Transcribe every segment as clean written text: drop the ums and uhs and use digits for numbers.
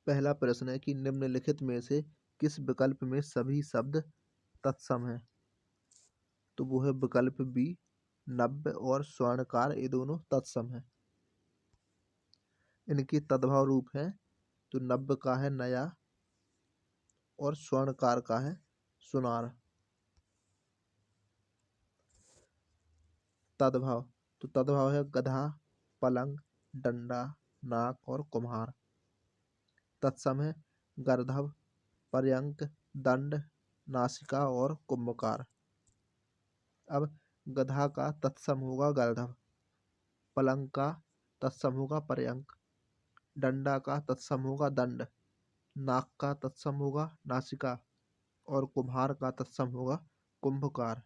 पहला प्रश्न है कि निम्नलिखित में से किस विकल्प में सभी शब्द तत्सम हैं? तो वो है विकल्प बी, नव्य और स्वर्णकार ये दोनों तत्सम हैं। इनके तद्भव रूप हैं, तो नव्य का है नया और स्वर्णकार का है सुनार। तद्भव, तो तद्भव है गधा, पलंग, डंडा, नाक और कुम्हार। तत्सम है गर्दभ, पर्यंक, दंड, नासिका और कुंभकार। अब गधा का तत्सम होगा गर्दभ, पलंग का तत्सम होगा पर्यंक, डंडा का तत्सम होगा दंड, नाक का तत्सम होगा नासिका और कुम्हार का तत्सम होगा कुंभकार।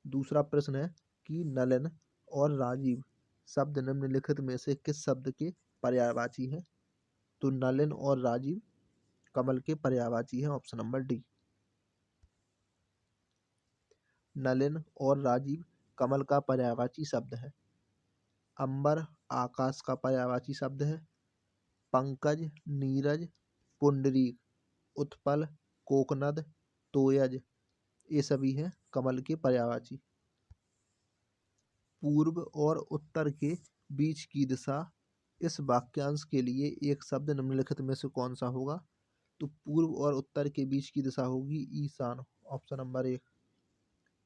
दूसरा प्रश्न है कि नलिन और राजीव शब्द निम्नलिखित में से किस शब्द के पर्यायवाची हैं? तो नलिन और राजीव कमल के पर्यायवाची हैं, ऑप्शन नंबर डी। नलिन और राजीव कमल का पर्यायवाची शब्द है। अंबर आकाश का पर्यायवाची शब्द है। पंकज, नीरज, पुंडरीक, उत्पल, कोकनद, तोयज ये सभी हैं कमल के पर्यायवाची। पूर्व और उत्तर के बीच की दिशा, इस वाक्यांश के लिए एक शब्द निम्नलिखित में से कौन सा होगा? तो पूर्व और उत्तर के बीच की दिशा होगी ईशान, ऑप्शन नंबर एक।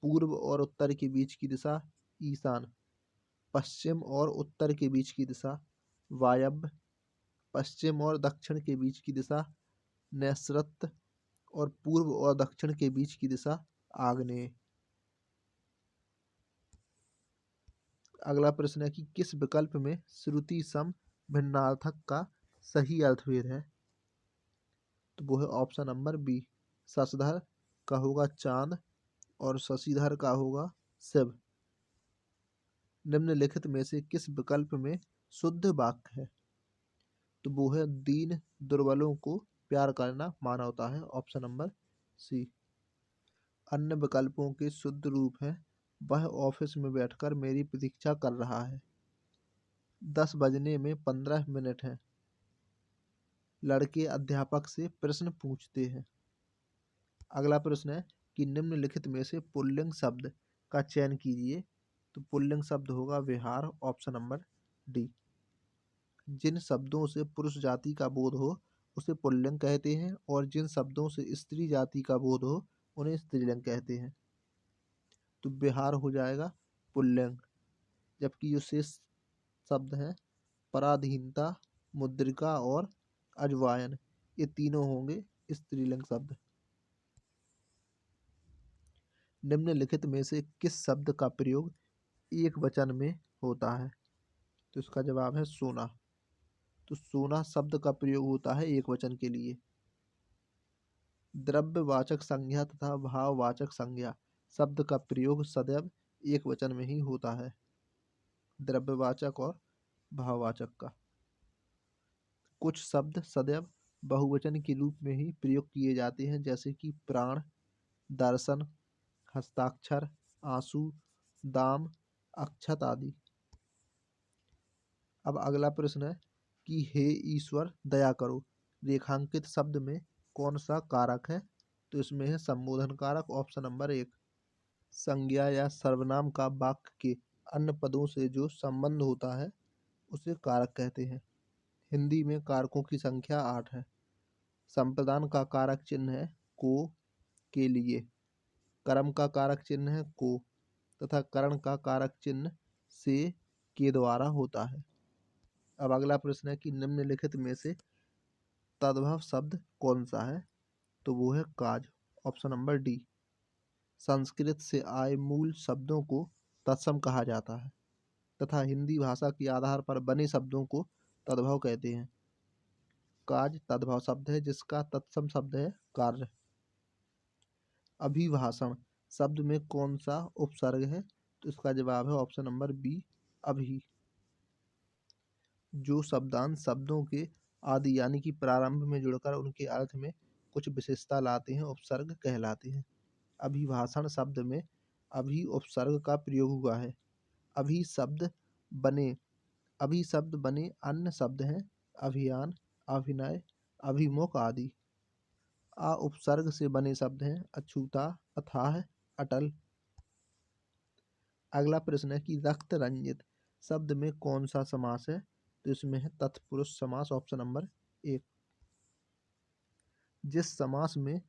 पूर्व और उत्तर के बीच की दिशा ईशान। पश्चिम और उत्तर के बीच की दिशा वायव्य। पश्चिम और दक्षिण के बीच की दिशा नैऋत्य और पूर्व और दक्षिण के बीच की दिशा आग्नेय। अगला प्रश्न है कि किस विकल्प में श्रुति सम भिन्नार्थक का सही अर्थभेद है? तो वो है ऑप्शन नंबर बी। शशधर का होगा चांद और शशिधर का होगा शिव। निम्नलिखित में से किस विकल्प में शुद्ध वाक्य है? तो वो है दीन दुर्बलों को प्यार करना मानवता है, ऑप्शन नंबर सी। अन्य विकल्पों के शुद्ध रूप हैं वह ऑफिस में बैठकर मेरी प्रतीक्षा कर रहा है। 10 बजने में 15 मिनट हैं। लड़के अध्यापक से प्रश्न पूछते हैं। अगला प्रश्न है कि निम्नलिखित में से पुल्लिंग शब्द का चयन कीजिए। तो पुल्लिंग शब्द होगा विहार, ऑप्शन नंबर डी। जिन शब्दों से पुरुष जाति का बोध हो उसे पुल्लिंग कहते हैं और जिन शब्दों से स्त्री जाति का बोध हो उन्हें स्त्रीलिंग कहते हैं। तो विहार हो जाएगा पुल्लिंग, जबकि जो शेष शब्द हैं पराधीनता, मुद्रिका और अजवायन ये तीनों होंगे स्त्रीलिंग शब्द। निम्नलिखित में से किस शब्द का प्रयोग एक वचन में होता है? तो इसका जवाब है सोना। तो सोना शब्द का प्रयोग होता है एक वचन के लिए। द्रव्यवाचक संज्ञा तथा भाववाचक संज्ञा शब्द का प्रयोग सदैव एक वचन में ही होता है, द्रव्यवाचक और भाववाचक का। कुछ शब्द सदैव बहुवचन के रूप में ही प्रयोग किए जाते हैं, जैसे कि प्राण, दर्शन, हस्ताक्षर, आंसू, दाम, अक्षत आदि। अब अगला प्रश्न है कि हे ईश्वर दया करो रेखांकित शब्द में कौन सा कारक है? तो इसमें है संबोधन कारक, ऑप्शन नंबर एक। संज्ञा या सर्वनाम का वाक्य के अन्य पदों से जो संबंध होता है उसे कारक कहते हैं। हिंदी में कारकों की संख्या 8 है। संप्रदान का कारक चिन्ह है को, के लिए। कर्म का कारक चिन्ह है को तथा करण का कारक चिन्ह से, के द्वारा होता है। अब अगला प्रश्न है कि निम्नलिखित में से तद्भव शब्द कौन सा है? तो वो है काज, ऑप्शन नंबर डी। संस्कृत से आए मूल शब्दों को तत्सम कहा जाता है तथा हिंदी भाषा के आधार पर बने शब्दों को तद्भव कहते हैं। काज तद्भव शब्द है जिसका तत्सम शब्द है कार्य। अभिभाषण शब्द में कौन सा उपसर्ग है? तो इसका जवाब है ऑप्शन नंबर बी, अभी। जो शब्दांश शब्दों के आदि यानी कि प्रारंभ में जुड़कर उनके अर्थ में कुछ विशेषता लाते हैं उपसर्ग कहलाते हैं। अभिभाषण शब्द में अभी उपसर्ग का प्रयोग हुआ है। अभी शब्द बने, अभी शब्द बने अन्य शब्द हैं अभियान, अभिनय, अभिमुख आदि। आ उपसर्ग से बने शब्द हैं अछूता, अथाह, अटल। अगला प्रश्न है कि रक्त रंजित शब्द में कौन सा समास है? तो इसमें है तत्पुरुष समास, ऑप्शन नंबर 1। जिस समास में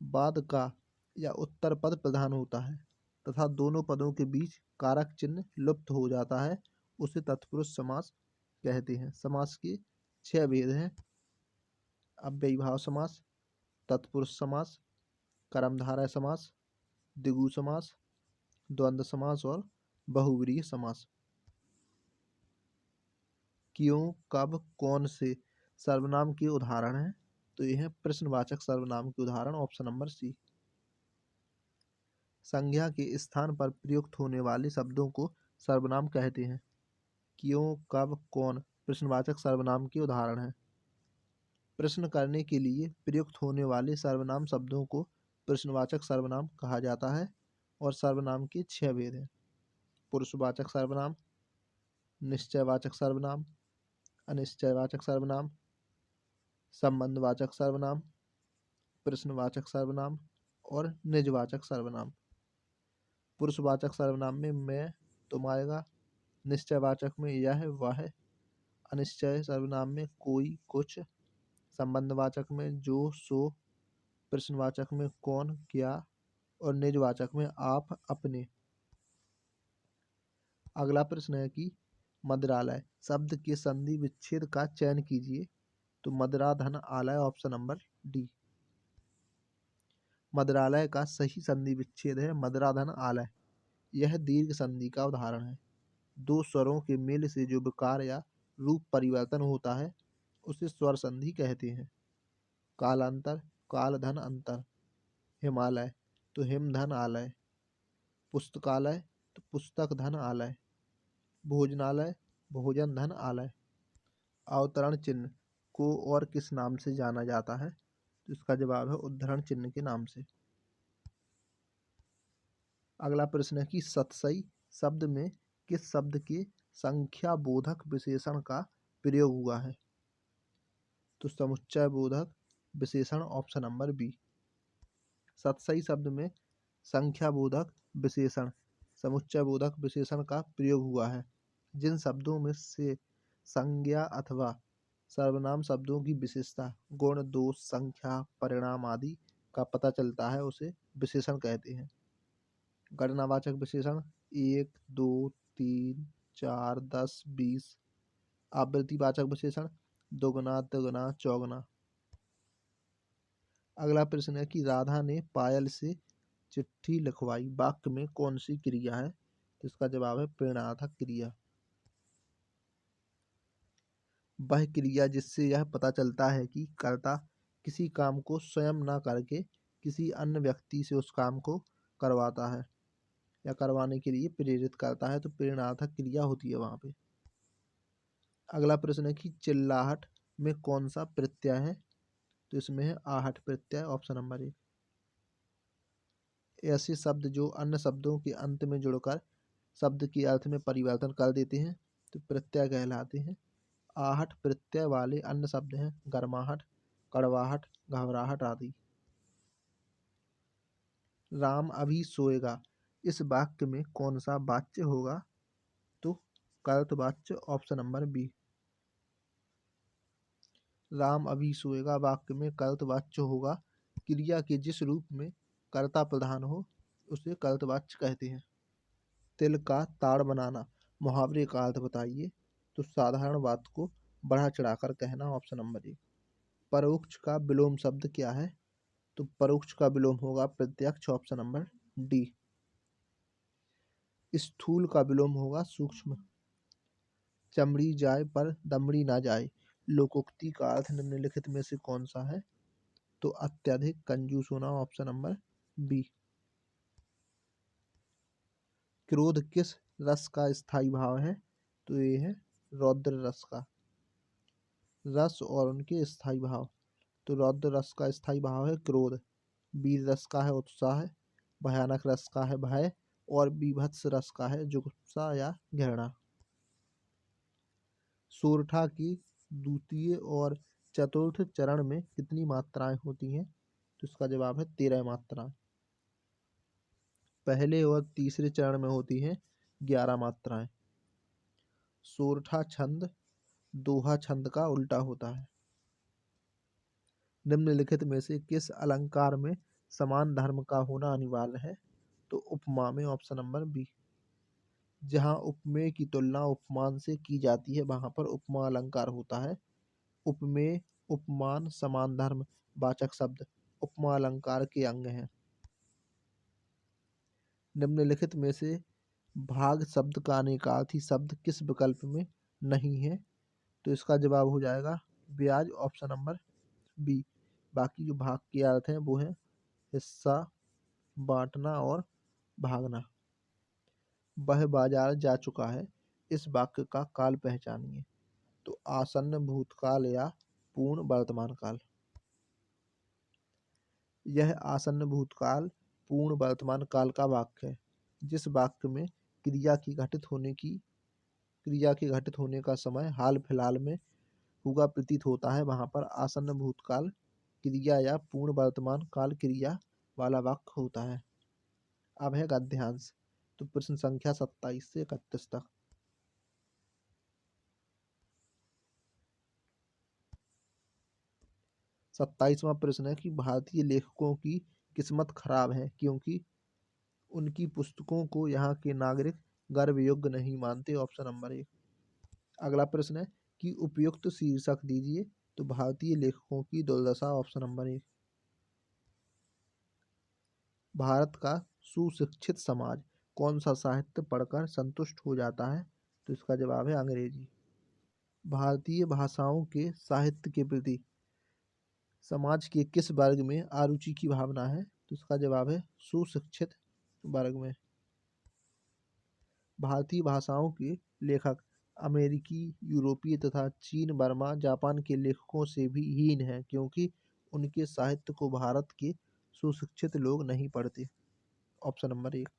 बाद का या उत्तर पद प्रधान होता है तथा दोनों पदों के बीच कारक चिन्ह लुप्त हो जाता है उसे तत्पुरुष समास कहते हैं। समास के 6 भेद हैं: अव्ययीभाव समास, तत्पुरुष समास, कर्मधारय समास, द्विगु समास, द्वंद्व समास और बहुव्रीहि समास। क्यों, कब, कौन से सर्वनाम के उदाहरण हैं? तो यह है प्रश्नवाचक सर्वनाम के उदाहरण, ऑप्शन नंबर सी। संज्ञा के स्थान पर प्रयुक्त होने वाले शब्दों को सर्वनाम कहते हैं। क्यों, कब, कौन प्रश्नवाचक सर्वनाम के उदाहरण हैं। प्रश्न करने के लिए प्रयुक्त होने वाले सर्वनाम शब्दों को प्रश्नवाचक सर्वनाम कहा जाता है और सर्वनाम के 6 भेद हैं: पुरुषवाचक सर्वनाम, निश्चयवाचक सर्वनाम, अनिश्चयवाचक सर्वनाम, संबंधवाचक सर्वनाम, प्रश्नवाचक सर्वनाम और निजवाचक सर्वनाम। पुरुषवाचक सर्वनाम में मैं, तुम आएगा। निश्चयवाचक में यह, वह। अनिश्चय सर्वनाम में कोई, कुछ। संबंधवाचक में जो, सो। प्रश्नवाचक में कौन, क्या। और निजवाचक में आप, अपने। अगला प्रश्न है कि मदिरालय शब्द के संधि विच्छेद का चयन कीजिए। तो मदिरा धन आलय, ऑप्शन नंबर डी। मदिरालय का सही संधि विच्छेद है मदिरा धन आलय। यह दीर्घ संधि का उदाहरण है। दो स्वरों के मेल से जो विकार या रूप परिवर्तन होता है उसे स्वर संधि कहते हैं। कालांतर, काल धन अंतर। हिमालय तो हिम धन आलय। पुस्तकालय तो पुस्तक धन आलय। भोजनालय, भोजन धन आलय। अवतरण चिन्ह को और किस नाम से जाना जाता है? तो इसका जवाब है उद्धरण चिन्ह के नाम से। अगला प्रश्न है कि सतसई शब्द में किस शब्द के संख्या बोधक विशेषण का प्रयोग हुआ है? तो समुच्चय बोधक विशेषण, ऑप्शन नंबर बी। सतसई शब्द में संख्या बोधक विशेषण, समुच्चय बोधक विशेषण का प्रयोग हुआ है। जिन शब्दों में से संज्ञा अथवा सर्वनाम शब्दों की विशेषता, गुण, दोष, संख्या, परिणाम आदि का पता चलता है उसे विशेषण कहते हैं। गणनावाचक विशेषण 1, 2, 3, 4, 10, 20। आवृत्तिवाचक विशेषण दोगुना, तिगुना, चौगुना। अगला प्रश्न है कि राधा ने पायल से चिट्ठी लिखवाई वाक्य में कौन सी क्रिया है? तो इसका जवाब है प्रेरणार्थक क्रिया। वह क्रिया जिससे यह पता चलता है कि कर्ता किसी काम को स्वयं न करके किसी अन्य व्यक्ति से उस काम को करवाता है या करवाने के लिए प्रेरित करता है, तो प्रेरणार्थक क्रिया होती है वहां पे। अगला प्रश्न है कि चिल्लाहट में कौन सा प्रत्यय है? तो इसमें है आहट प्रत्यय, ऑप्शन नंबर 1। ऐसे शब्द जो अन्य शब्दों के अंत में जुड़कर शब्द के अर्थ में परिवर्तन कर देते हैं तो प्रत्यय कहलाते हैं। आहट प्रत्यय वाले अन्य शब्द हैं गर्माहट, कड़वाहट, घबराहट आदि। राम अभी सोएगा इस वाक्य में कौन सा वाच्य होगा? तो कर्त वाच्य, ऑप्शन नंबर बी। राम अभी सोएगा वाक्य में कर्त वाच्य होगा। क्रिया के जिस रूप में कर्ता प्रधान हो उसे कर्त वाच्य कहते हैं। तिल का ताड़ बनाना मुहावरे का अर्थ बताइए। तो साधारण बात को बढ़ा चढ़ाकर कहना, ऑप्शन नंबर 1। परोक्ष का विलोम शब्द क्या है? तो परोक्ष का विलोम होगा प्रत्यक्ष, ऑप्शन नंबर डी। स्थूल का विलोम होगा सूक्ष्म। चमड़ी जाए पर दमड़ी ना जाए लोकोक्ति का अर्थ निम्नलिखित में से कौन सा है? तो अत्यधिक कंजूस होना, ऑप्शन नंबर बी। क्रोध किस रस का स्थायी भाव है? तो ये है रौद्र रस का। रस और उनके स्थायी भाव, तो रौद्र रस का स्थायी भाव है क्रोध। वीर रस का है उत्साह, भयानक रस का है भय और बीभत्स रस का है जुगुप्सा या घृणा। सोरठा की द्वितीय और चतुर्थ चरण में कितनी मात्राएं होती हैं? तो इसका जवाब है 13 मात्राएं। पहले और तीसरे चरण में होती हैं 11 मात्राएं। सोरठा छंद दोहा छंद का उल्टा होता है। निम्नलिखित में से किस अलंकार में समान धर्म का होना अनिवार्य है? तो उपमा में, ऑप्शन नंबर बी। जहाँ उपमेय की तुलना उपमान से की जाती है वहां पर उपमा अलंकार होता है। उपमेय, उपमान, समान धर्म वाचक शब्द उपमा अलंकार के अंग हैं। निम्नलिखित में से भाग शब्द का अनेकार्थी शब्द किस विकल्प में नहीं है? तो इसका जवाब हो जाएगा ब्याज, ऑप्शन नंबर बी। बाकी जो भाग के अर्थ हैं वो है हिस्सा, बांटना और भागना। वह बाजार जा चुका है, इस वाक्य का काल पहचानिए। तो आसन्न भूतकाल या पूर्ण वर्तमान काल। यह आसन्न भूतकाल पूर्ण वर्तमान काल का वाक्य है। जिस वाक्य में क्रिया के घटित होने का समय हाल फिलहाल में हुआ प्रतीत होता है वहां पर आसन्न भूतकाल क्रिया या पूर्ण वर्तमान काल क्रिया वाला वाक्य होता है। अब है गद्यांश। तो प्रश्न संख्या 27 से 31 तक। 27वां प्रश्न है कि भारतीय लेखकों की किस्मत खराब है क्योंकि उनकी पुस्तकों को यहाँ के नागरिक गर्व योग्य नहीं मानते, ऑप्शन नंबर 1। अगला प्रश्न है कि उपयुक्त शीर्षक दीजिए। तो भारतीय लेखकों की दुर्दशा, ऑप्शन नंबर 1। भारत का सुशिक्षित समाज कौन सा साहित्य पढ़कर संतुष्ट हो जाता है? तो इसका जवाब है अंग्रेजी। भारतीय भाषाओं के साहित्य के प्रति समाज के किस वर्ग में अरुचि की भावना है? तो इसका जवाब है सुशिक्षित वर्ग में। भारतीय भाषाओं के लेखक अमेरिकी, यूरोपीय तथा चीन, बर्मा, जापान के लेखकों से भी हीन हैं क्योंकि उनके साहित्य को भारत के सुशिक्षित लोग नहीं पढ़ते, ऑप्शन नंबर 1।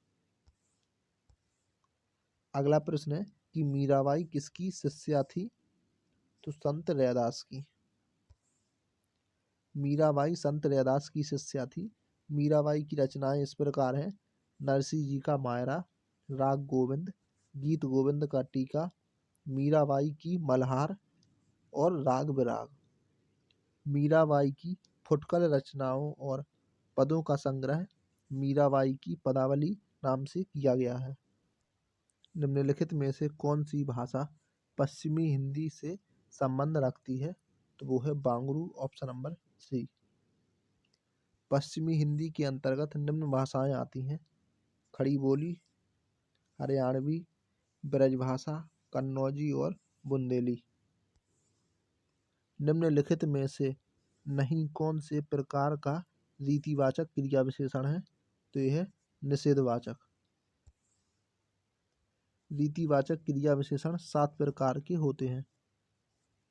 अगला प्रश्न है कि मीराबाई किसकी शिष्या थी? तो संत रैदास की। मीराबाई संत रैदास की शिष्या थी। मीराबाई की रचनाएं इस प्रकार हैं: नरसिंह जी का मायरा, राग गोविंद, गीत गोविंद का टीका, मीराबाई की मल्हार और राग विराग। मीराबाई की फुटकल रचनाओं और पदों का संग्रह मीराबाई की पदावली नाम से किया गया है। निम्नलिखित में से कौन सी भाषा पश्चिमी हिंदी से संबंध रखती है? तो वो है बांगरू, ऑप्शन नंबर सी। पश्चिमी हिंदी के अंतर्गत निम्न भाषाएं आती हैं: खड़ी बोली, हरियाणवी, ब्रजभाषा, कन्नौजी और बुंदेली। निम्नलिखित में से नहीं कौन से प्रकार का रीतिवाचक क्रिया विशेषण है? तो यह है निषेधवाचक। रीतिवाचक क्रिया विशेषण 7 प्रकार के होते हैं: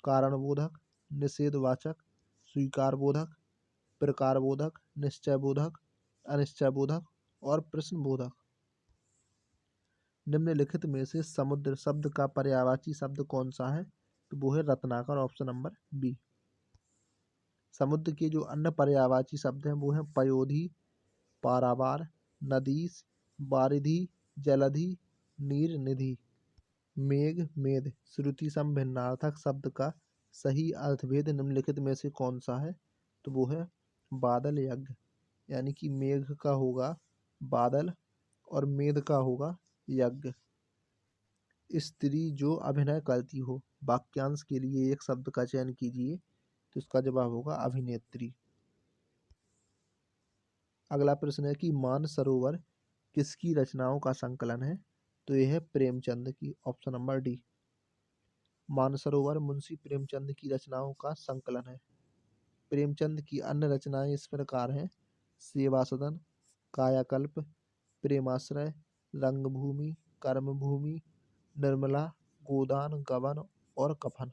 कारणबोधक, निषेधवाचक, स्वीकारबोधक, प्रकारबोधक, निश्चयबोधक, अनिश्चयबोधक और प्रश्नबोधक। निम्नलिखित में से समुद्र शब्द का पर्यायवाची शब्द कौन सा है? तो वो है रत्नाकर, ऑप्शन नंबर बी। समुद्र के जो अन्य पर्यायवाची शब्द हैं वो हैं पयोधी, पारावार, नदीस, बारिधि, जलधि, नीर निधि। मेघ, मेध, श्रुति सम भिन्नार्थक शब्द का सही अर्थभेद निम्नलिखित में से कौन सा है? तो वो है बादल यज्ञ। यानी कि मेघ का होगा बादल और मेध का होगा यज्ञ। स्त्री जो अभिनय करती हो, वाक्यांश के लिए एक शब्द का चयन कीजिए। तो इसका जवाब होगा अभिनेत्री। अगला प्रश्न है कि मानसरोवर किसकी रचनाओं का संकलन है? तो यह है प्रेमचंद की, option number D. Mansarovar Munshi Premchand की रचनाओं का संकलन है। प्रेमचंद की अन्य रचनाएं इस प्रकार हैं: सेवा सदन, कायाकल्प, प्रेमाश्रय, रंगभूमि, कर्मभूमि, निर्मला, गोदान, गबन और कफन।